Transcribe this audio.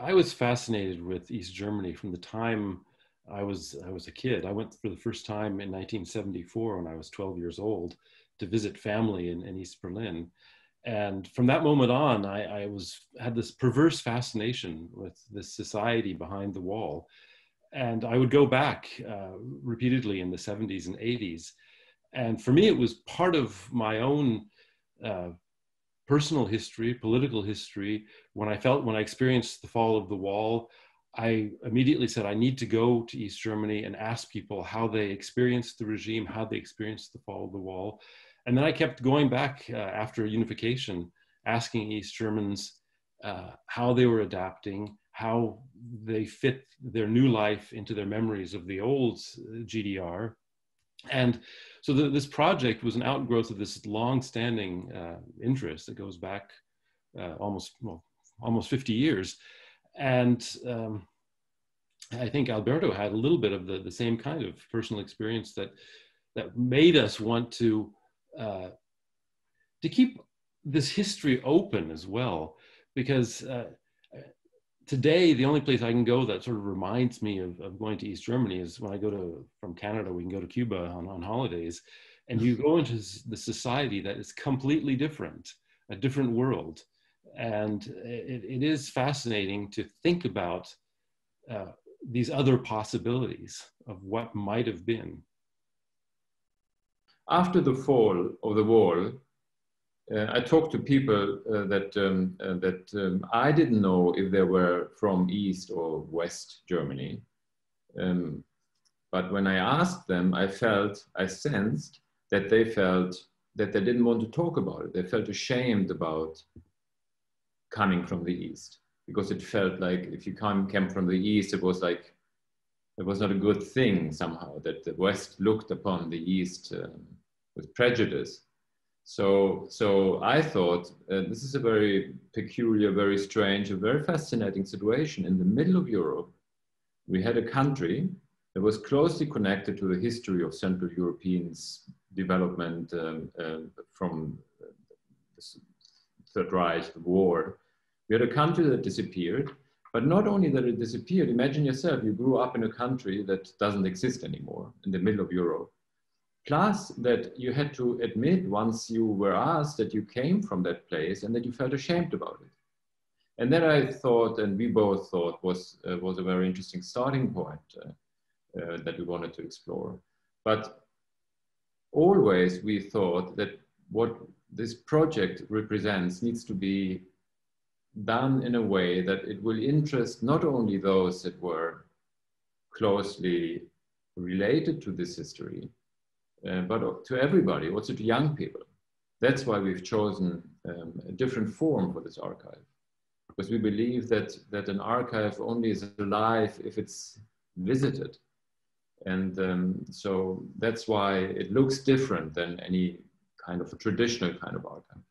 I was fascinated with East Germany from the time I was a kid. I went for the first time in 1974 when I was 12 years old to visit family in East Berlin. And from that moment on, I had this perverse fascination with this society behind the wall. And I would go back repeatedly in the 70s and 80s. And for me, it was part of my own uh, personal history, political history. When I experienced the fall of the wall, I immediately said, I need to go to East Germany and ask people how they experienced the regime, how they experienced the fall of the wall. And then I kept going back after unification, asking East Germans how they were adapting, how they fit their new life into their memories of the old GDR. And so this project was an outgrowth of this long-standing interest that goes back almost 50 years. And I think Alberto had a little bit of the same kind of personal experience that made us want to keep this history open as well, because today, the only place I can go that sort of reminds me of going to East Germany is when I go from Canada, we can go to Cuba on holidays, and you go into the society that is completely different, a different world. And it is fascinating to think about these other possibilities of what might have been. After the fall of the wall, I talked to people that I didn't know if they were from East or West Germany. But when I asked them, I sensed that they felt that they didn't want to talk about it. They felt ashamed about coming from the East, because it felt like if you came from the East, it was not a good thing somehow, that the West looked upon the East with prejudice. So I thought this is a very peculiar, very strange, a very fascinating situation. In the middle of Europe, we had a country that was closely connected to the history of Central Europeans' development from the Third Reich, the war. We had a country that disappeared, but not only that it disappeared, imagine yourself, you grew up in a country that doesn't exist anymore in the middle of Europe. Plus that you had to admit once you were asked that you came from that place and that you felt ashamed about it. And that I thought, and we both thought, was a very interesting starting point that we wanted to explore. But always we thought that what this project represents needs to be done in a way that it will interest not only those that were closely related to this history, but to everybody, also to young people. That's why we've chosen a different form for this archive, because we believe that an archive only is alive if it's visited. And so that's why it looks different than any kind of a traditional kind of archive.